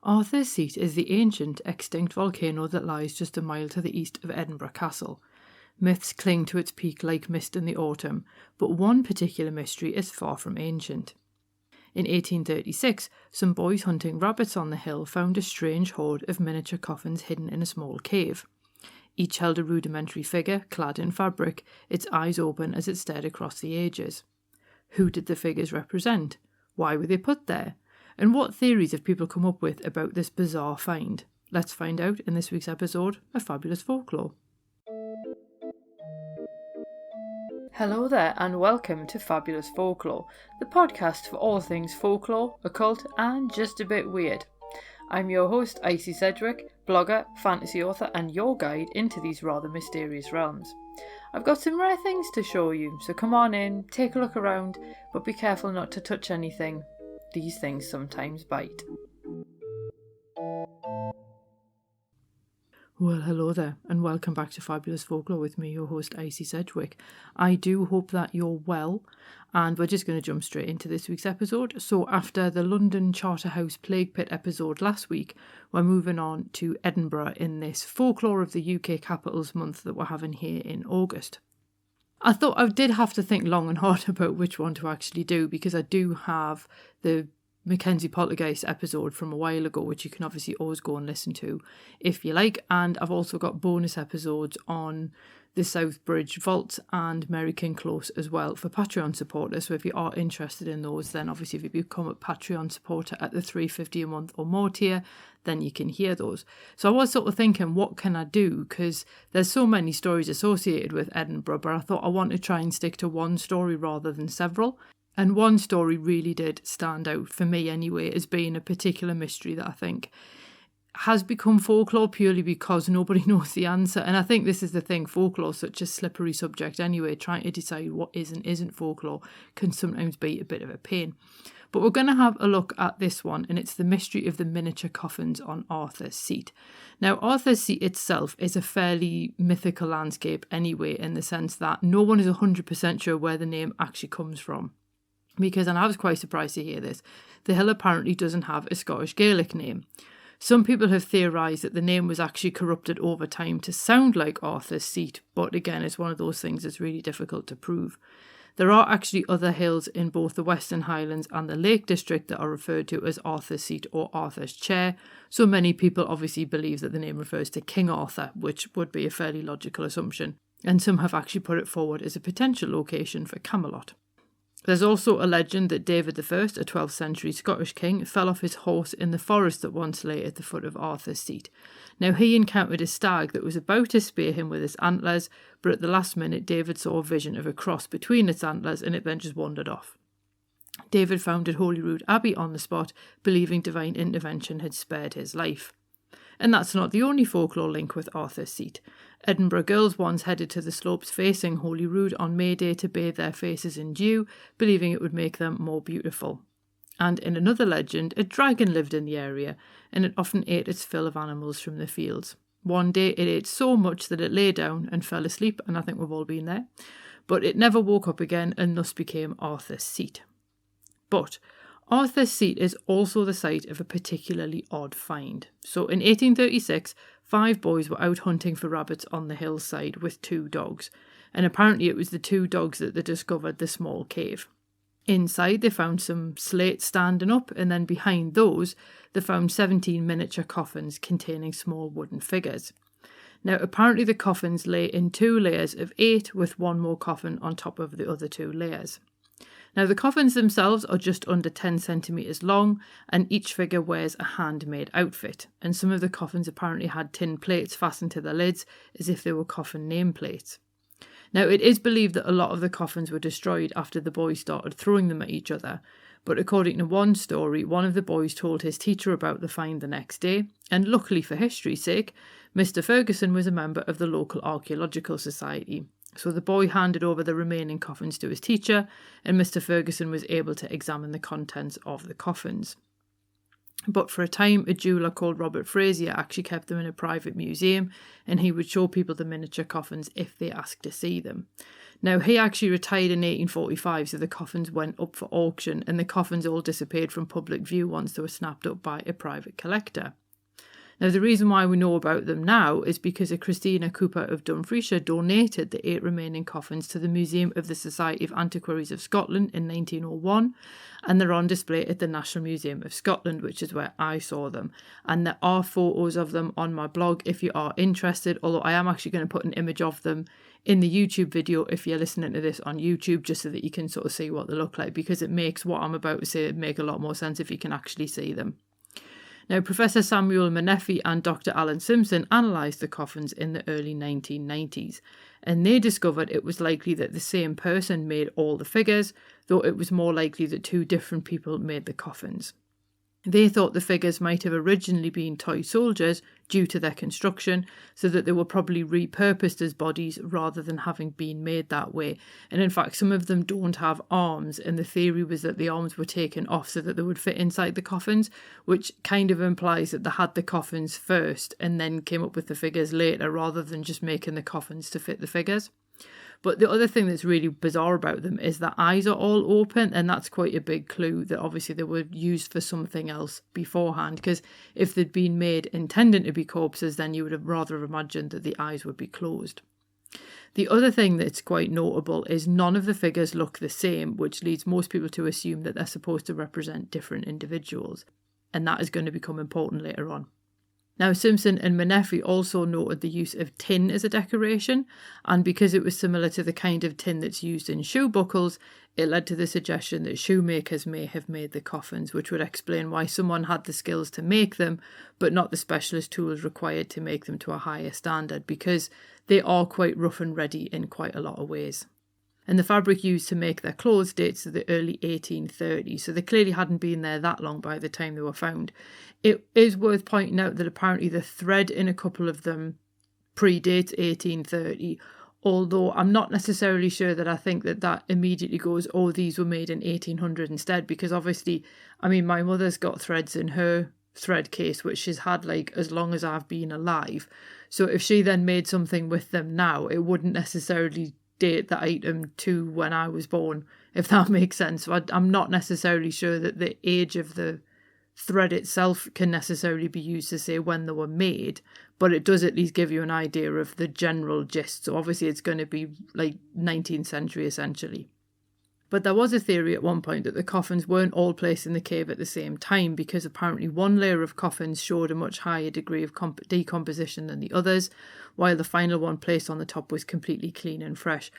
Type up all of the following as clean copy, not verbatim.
Arthur's Seat is the ancient, extinct volcano that lies just a mile to the east of Edinburgh Castle. Myths cling to its peak like mist in the autumn, but one particular mystery is far from ancient. In 1836, some boys hunting rabbits on the hill found a strange hoard of miniature coffins hidden in a small cave. Each held a rudimentary figure, clad in fabric, its eyes open as it stared across the ages. Who did the figures represent? Why were they put there? And what theories have people come up with about this bizarre find? Let's find out in this week's episode of Fabulous Folklore. Hello there and welcome to Fabulous Folklore, the podcast for all things folklore, occult and just a bit weird. I'm your host, Icy Sedgwick, blogger, fantasy author and your guide into these rather mysterious realms. I've got some rare things to show you, so come on in, take a look around, but be careful not to touch anything. These things sometimes bite. Well, hello there, and welcome back to Fabulous Folklore with me, your host, Icy Sedgwick. I do hope that you're well, and we're just going to jump straight into this week's episode. So after the London Charterhouse Plague Pit episode last week, we're moving on to Edinburgh in this Folklore of the UK Capitals month that we're having here in August. I thought I did have to think long and hard about which one to actually do, because I do have the Mackenzie Poltergeist episode from a while ago, which you can obviously always go and listen to if you like. And I've also got bonus episodes on the South Bridge Vault and Mary King Close as well for Patreon supporters. So if you are interested in those, then obviously if you become a Patreon supporter at the $3.50 a month or more tier, then you can hear those. So I was sort of thinking, what can I do? Because there's so many stories associated with Edinburgh, but I thought I want to try and stick to one story rather than several. And one story really did stand out, for me anyway, as being a particular mystery that I think has become folklore purely because nobody knows the answer. And I think this is the thing, folklore is such a slippery subject anyway. Trying to decide what is and isn't folklore can sometimes be a bit of a pain. But we're going to have a look at this one, and it's the mystery of the miniature coffins on Arthur's Seat. Now, Arthur's Seat itself is a fairly mythical landscape anyway, in the sense that no one is 100% sure where the name actually comes from. Because, and I was quite surprised to hear this, the hill apparently doesn't have a Scottish Gaelic name. Some people have theorised that the name was actually corrupted over time to sound like Arthur's Seat, but again, it's one of those things that's really difficult to prove. There are actually other hills in both the Western Highlands and the Lake District that are referred to as Arthur's Seat or Arthur's Chair, so many people obviously believe that the name refers to King Arthur, which would be a fairly logical assumption, and some have actually put it forward as a potential location for Camelot. There's also a legend that David I, a 12th century Scottish king, fell off his horse in the forest that once lay at the foot of Arthur's Seat. Now, he encountered a stag that was about to spear him with its antlers, but at the last minute David saw a vision of a cross between its antlers and it then just wandered off. David founded Holyrood Abbey on the spot, believing divine intervention had spared his life. And that's not the only folklore link with Arthur's Seat. Edinburgh girls once headed to the slopes facing Holyrood on May Day to bathe their faces in dew, believing it would make them more beautiful. And in another legend, a dragon lived in the area, and it often ate its fill of animals from the fields. One day it ate so much that it lay down and fell asleep, and I think we've all been there, but it never woke up again and thus became Arthur's Seat. But Arthur's Seat is also the site of a particularly odd find. So in 1836, 5 boys were out hunting for rabbits on the hillside with 2 dogs, and apparently it was the 2 dogs that they discovered the small cave. Inside they found some slates standing up, and then behind those they found 17 miniature coffins containing small wooden figures. Now apparently the coffins lay in 2 layers of 8 with 1 more coffin on top of the other 2 layers. Now the coffins themselves are just under 10 centimetres long, and each figure wears a handmade outfit, and some of the coffins apparently had tin plates fastened to the lids as if they were coffin nameplates. Now it is believed that a lot of the coffins were destroyed after the boys started throwing them at each other, but according to one story, one of the boys told his teacher about the find the next day, and luckily for history's sake, Mr. Ferguson was a member of the local archaeological society. So the boy handed over the remaining coffins to his teacher, and Mr. Ferguson was able to examine the contents of the coffins. But for a time, a jeweller called Robert Frazier actually kept them in a private museum, and he would show people the miniature coffins if they asked to see them. Now, he actually retired in 1845, so the coffins went up for auction, and the coffins all disappeared from public view once they were snapped up by a private collector. Now, the reason why we know about them now is because a Christina Cooper of Dumfriesshire donated the 8 remaining coffins to the Museum of the Society of Antiquaries of Scotland in 1901, and they're on display at the National Museum of Scotland, which is where I saw them. And there are photos of them on my blog if you are interested, although I am actually going to put an image of them in the YouTube video if you're listening to this on YouTube, just so that you can sort of see what they look like, because it makes what I'm about to say make a lot more sense if you can actually see them. Now, Professor Samuel Menefee and Dr. Alan Simpson analysed the coffins in the early 1990s, and they discovered it was likely that the same person made all the figures, though it was more likely that 2 different people made the coffins. They thought the figures might have originally been toy soldiers due to their construction, so that they were probably repurposed as bodies rather than having been made that way. And in fact, some of them don't have arms, and the theory was that the arms were taken off so that they would fit inside the coffins, which kind of implies that they had the coffins first and then came up with the figures later, rather than just making the coffins to fit the figures. But the other thing that's really bizarre about them is that eyes are all open, and that's quite a big clue that obviously they were used for something else beforehand, because if they'd been made intending to be corpses, then you would have rather imagined that the eyes would be closed. The other thing that's quite notable is none of the figures look the same, which leads most people to assume that they're supposed to represent different individuals, and that is going to become important later on. Now, Simpson and Menefee also noted the use of tin as a decoration, and because it was similar to the kind of tin that's used in shoe buckles, it led to the suggestion that shoemakers may have made the coffins, which would explain why someone had the skills to make them, but not the specialist tools required to make them to a higher standard, because they are quite rough and ready in quite a lot of ways. And the fabric used to make their clothes dates to the early 1830s, so they clearly hadn't been there that long by the time they were found. It is worth pointing out that apparently the thread in a couple of them predates 1830, although I'm not necessarily sure that I think that immediately goes, oh, these were made in 1800 instead, because obviously, I mean, my mother's got threads in her thread case, which she's had like as long as I've been alive. So if she then made something with them now, it wouldn't necessarily date the item to when I was born, if that makes sense. So I'm not necessarily sure that the age of the thread itself can necessarily be used to say when they were made, but it does at least give you an idea of the general gist. So obviously it's going to be like 19th century essentially. But there was a theory at one point that the coffins weren't all placed in the cave at the same time, because apparently one layer of coffins showed a much higher degree of decomposition than the others, while the final one placed on the top was completely clean and fresh.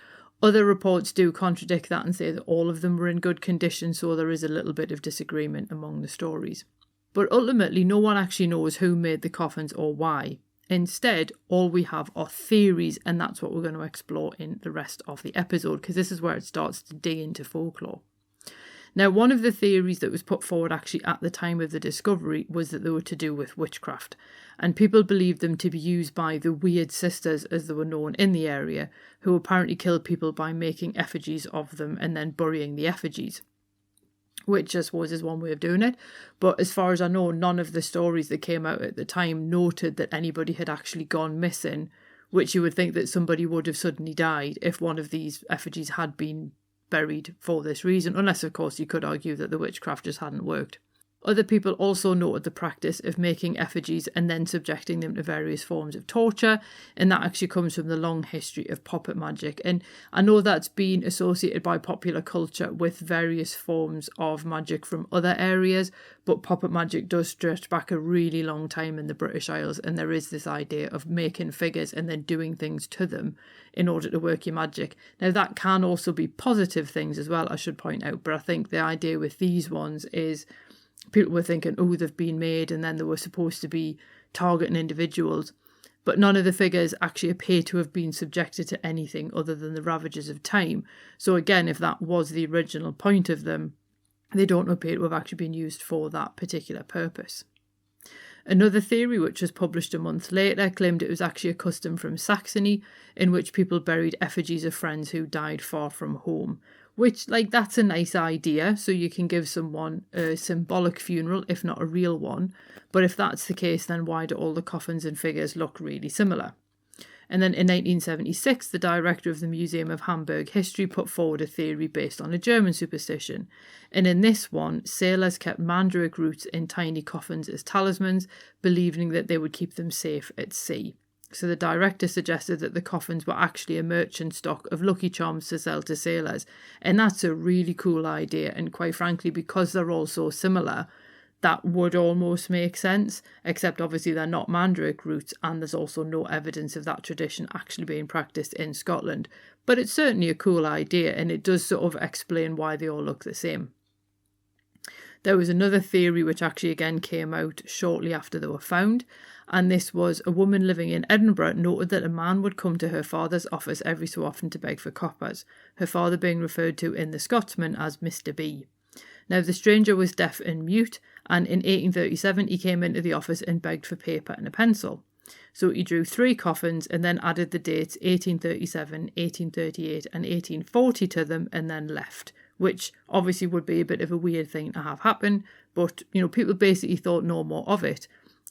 Other reports do contradict that and say that all of them were in good condition, so there is a little bit of disagreement among the stories. But ultimately, no one actually knows who made the coffins or why. Instead, all we have are theories, and that's what we're going to explore in the rest of the episode, because this is where it starts to dig into folklore. Now, one of the theories that was put forward actually at the time of the discovery was that they were to do with witchcraft, and people believed them to be used by the Weird Sisters, as they were known in the area, who apparently killed people by making effigies of them and then burying the effigies, which I suppose is one way of doing it. But as far as I know, none of the stories that came out at the time noted that anybody had actually gone missing, which you would think that somebody would have suddenly died if one of these effigies had been buried for this reason, unless of course you could argue that the witchcraft just hadn't worked. Other people also noted the practice of making effigies and then subjecting them to various forms of torture, and that actually comes from the long history of puppet magic. And I know that's been associated by popular culture with various forms of magic from other areas, but puppet magic does stretch back a really long time in the British Isles, and there is this idea of making figures and then doing things to them in order to work your magic. Now that can also be positive things as well, I should point out, but I think the idea with these ones is people were thinking, oh, they've been made, and then they were supposed to be targeting individuals. But none of the figures actually appear to have been subjected to anything other than the ravages of time. So again, if that was the original point of them, they don't appear to have actually been used for that particular purpose. Another theory, which was published a month later, claimed it was actually a custom from Saxony in which people buried effigies of friends who died far from home, which, like, that's a nice idea. So you can give someone a symbolic funeral, if not a real one. But if that's the case, then why do all the coffins and figures look really similar? And then in 1976, the director of the Museum of Hamburg History put forward a theory based on a German superstition. And in this one, sailors kept mandrake roots in tiny coffins as talismans, believing that they would keep them safe at sea. So the director suggested that the coffins were actually a merchant stock of Lucky Charms to sell to sailors. And that's a really cool idea. And quite frankly, because they're all so similar, that would almost make sense, except obviously they're not mandrake roots, and there's also no evidence of that tradition actually being practiced in Scotland. But it's certainly a cool idea, and it does sort of explain why they all look the same. There was another theory which actually again came out shortly after they were found, and this was a woman living in Edinburgh noted that a man would come to her father's office every so often to beg for coppers, her father being referred to in The Scotsman as Mr. B. Now, the stranger was deaf and mute, and in 1837 he came into the office and begged for paper and a pencil. So he drew 3 coffins and then added the dates 1837, 1838 and 1840 to them and then left, which obviously would be a bit of a weird thing to have happen, but, people basically thought no more of it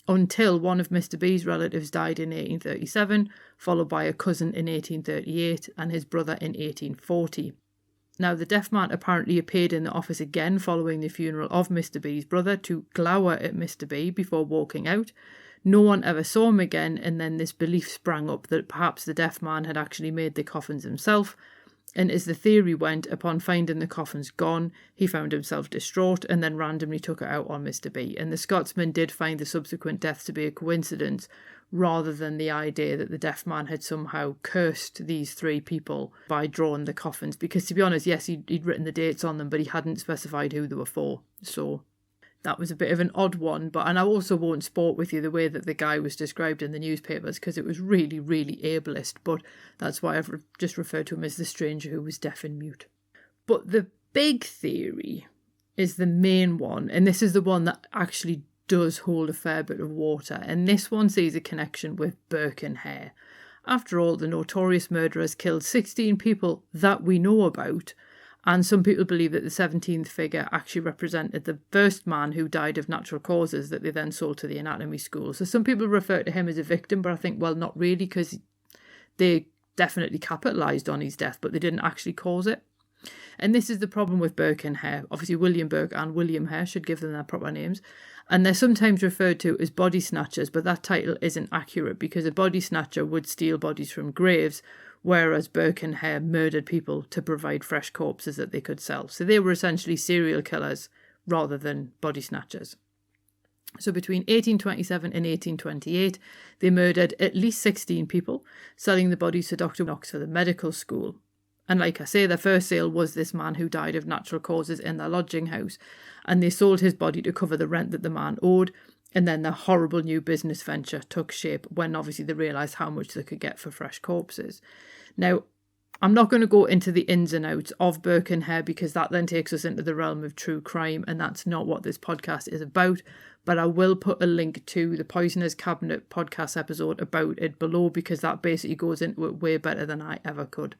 until one of Mr. B's relatives died in 1837, followed by a cousin in 1838 and his brother in 1840. Now, the deaf man apparently appeared in the office again following the funeral of Mr. B's brother to glower at Mr. B before walking out. No one ever saw him again, and then this belief sprang up that perhaps the deaf man had actually made the coffins himself. And as the theory went, upon finding the coffins gone, he found himself distraught and then randomly took it out on Mr. B. And the Scotsman did find the subsequent deaths to be a coincidence, rather than the idea that the deaf man had somehow cursed these 3 people by drawing the coffins. Because to be honest, yes, he'd written the dates on them, but he hadn't specified who they were for. So that was a bit of an odd one. And I also won't sport with you the way that the guy was described in the newspapers, because it was really, really ableist. But that's why I've just referred to him as the stranger who was deaf and mute. But the big theory is the main one, and this is the one that actually does hold a fair bit of water, and this one sees a connection with Burke and Hair. After all, the notorious murderers killed 16 people that we know about, and some people believe that the 17th figure actually represented the first man who died of natural causes that they then sold to the anatomy school. So some people refer to him as a victim, but I think, well, not really, because they definitely capitalised on his death, but they didn't actually cause it. And this is the problem with Burke and Hair. Obviously, William Burke and William Hair should give them their proper names. And they're sometimes referred to as body snatchers, but that title isn't accurate because a body snatcher would steal bodies from graves, whereas Burke and Hair murdered people to provide fresh corpses that they could sell. So they were essentially serial killers rather than body snatchers. So between 1827 and 1828, they murdered at least 16 people, selling the bodies to Dr. Knox for the medical school. And like I say, their first sale was this man who died of natural causes in their lodging house, and they sold his body to cover the rent that the man owed, and then their horrible new business venture took shape when obviously they realised how much they could get for fresh corpses. Now, I'm not going to go into the ins and outs of Burke and Hair because that then takes us into the realm of true crime, and that's not what this podcast is about, but I will put a link to the Poisoner's Cabinet podcast episode about it below because that basically goes into it way better than I ever could.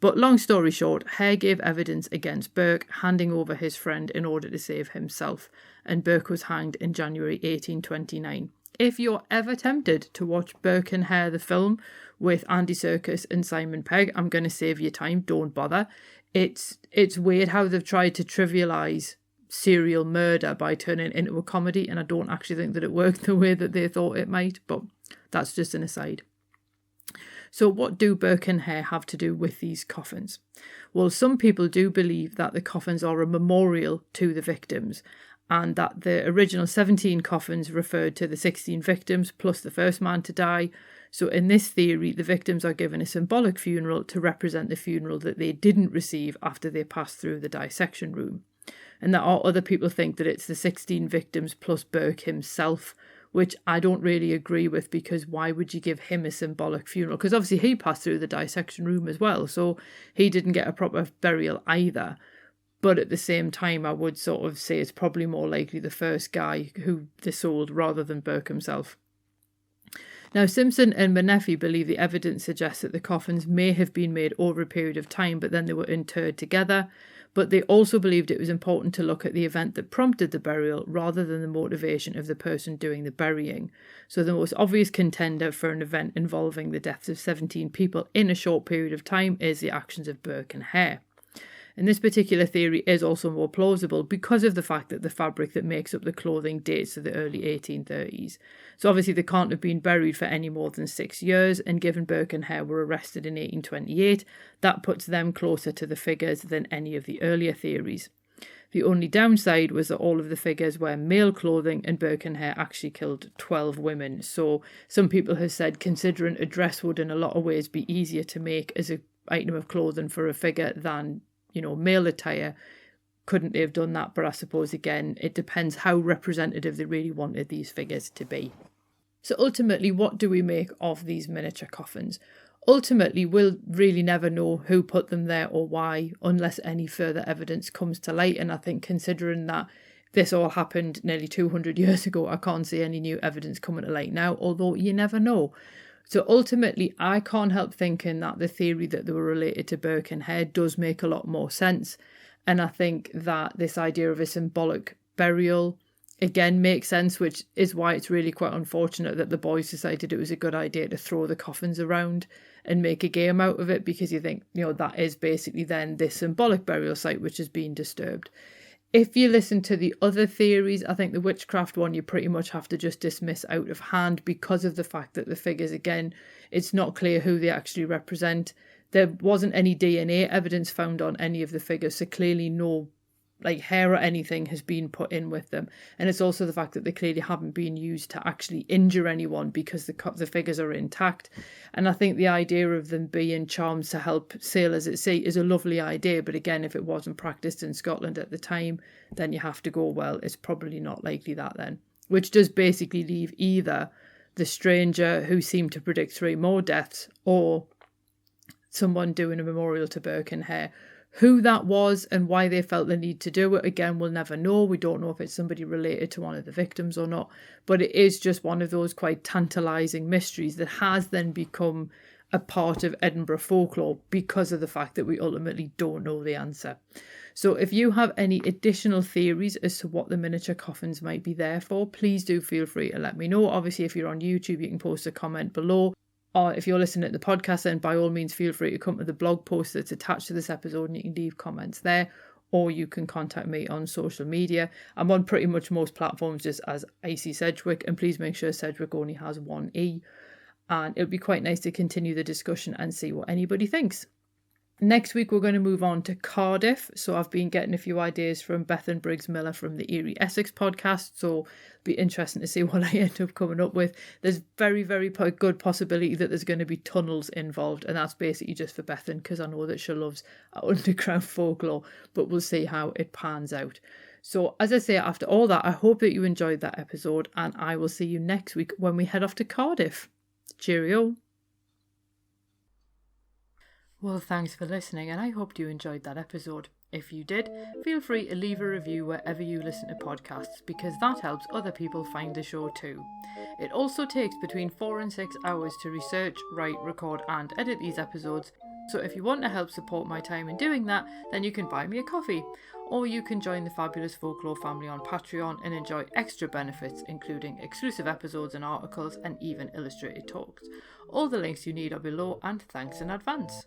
But long story short, Hare gave evidence against Burke, handing over his friend in order to save himself, and Burke was hanged in January 1829. If you're ever tempted to watch Burke and Hare the film with Andy Serkis and Simon Pegg, I'm going to save you time, don't bother. It's weird how they've tried to trivialise serial murder by turning it into a comedy, and I don't actually think that it worked the way that they thought it might, but that's just an aside. So what do Burke and Hair have to do with these coffins? Well, some people do believe that the coffins are a memorial to the victims, and that the original 17 coffins referred to the 16 victims plus the first man to die. So in this theory, the victims are given a symbolic funeral to represent the funeral that they didn't receive after they passed through the dissection room. And there are other people think that it's the 16 victims plus Burke himself, which I don't really agree with, because why would you give him a symbolic funeral? Because obviously he passed through the dissection room as well, so he didn't get a proper burial either. But at the same time, I would sort of say it's probably more likely the first guy who they sold rather than Burke himself. Now, Simpson and Menefee believe the evidence suggests that the coffins may have been made over a period of time, but then they were interred together. But they also believed it was important to look at the event that prompted the burial rather than the motivation of the person doing the burying. So the most obvious contender for an event involving the deaths of 17 people in a short period of time is the actions of Burke and Hair. And this particular theory is also more plausible because of the fact that the fabric that makes up the clothing dates to the early 1830s. So obviously they can't have been buried for any more than 6 years, and given Burke and Hair were arrested in 1828, that puts them closer to the figures than any of the earlier theories. The only downside was that all of the figures wear male clothing, and Burke and Hair actually killed 12 women. So some people have said, considering a dress would in a lot of ways be easier to make as an item of clothing for a figure than male attire, couldn't they have done that? But I suppose, again, it depends how representative they really wanted these figures to be. So ultimately, what do we make of these miniature coffins? Ultimately, we'll really never know who put them there or why, unless any further evidence comes to light. And I think considering that this all happened nearly 200 years ago, I can't see any new evidence coming to light now, although you never know. So ultimately, I can't help thinking that the theory that they were related to Burke and Hair does make a lot more sense. And I think that this idea of a symbolic burial, again, makes sense, which is why it's really quite unfortunate that the boys decided it was a good idea to throw the coffins around and make a game out of it, because you think, that is basically then this symbolic burial site which is being disturbed. If you listen to the other theories, I think the witchcraft one you pretty much have to just dismiss out of hand because of the fact that the figures, again, it's not clear who they actually represent. There wasn't any DNA evidence found on any of the figures, so clearly no hair or anything has been put in with them. And it's also the fact that they clearly haven't been used to actually injure anyone because the figures are intact. And I think the idea of them being charms to help sailors at sea is a lovely idea, but again, if it wasn't practiced in Scotland at the time, then you have to go, well, it's probably not likely that then. Which does basically leave either the stranger who seemed to predict 3 more deaths, or someone doing a memorial to Burke and Hair. Who that was and why they felt the need to do it, again, we'll never know. We don't know if it's somebody related to one of the victims or not. But it is just one of those quite tantalising mysteries that has then become a part of Edinburgh folklore because of the fact that we ultimately don't know the answer. So if you have any additional theories as to what the miniature coffins might be there for, please do feel free to let me know. Obviously, if you're on YouTube, you can post a comment below. Or if you're listening to the podcast, then by all means, feel free to come to the blog post that's attached to this episode and you can leave comments there, or you can contact me on social media. I'm on pretty much most platforms just as Icy Sedgwick, and please make sure Sedgwick only has one E. And it would be quite nice to continue the discussion and see what anybody thinks. Next week, we're going to move on to Cardiff. So I've been getting a few ideas from Beth and Briggs Miller from the Erie Essex podcast. So it'll be interesting to see what I end up coming up with. There's very, very good possibility that there's going to be tunnels involved. And that's basically just for Bethan, because I know that she loves underground folklore. But we'll see how it pans out. So as I say, after all that, I hope that you enjoyed that episode. And I will see you next week when we head off to Cardiff. Cheerio. Well, thanks for listening, and I hope you enjoyed that episode. If you did, feel free to leave a review wherever you listen to podcasts, because that helps other people find the show too. It also takes between 4 and 6 hours to research, write, record and edit these episodes, so if you want to help support my time in doing that, then you can buy me a coffee. Or you can join the Fabulous Folklore family on Patreon and enjoy extra benefits, including exclusive episodes and articles and even illustrated talks. All the links you need are below, and thanks in advance.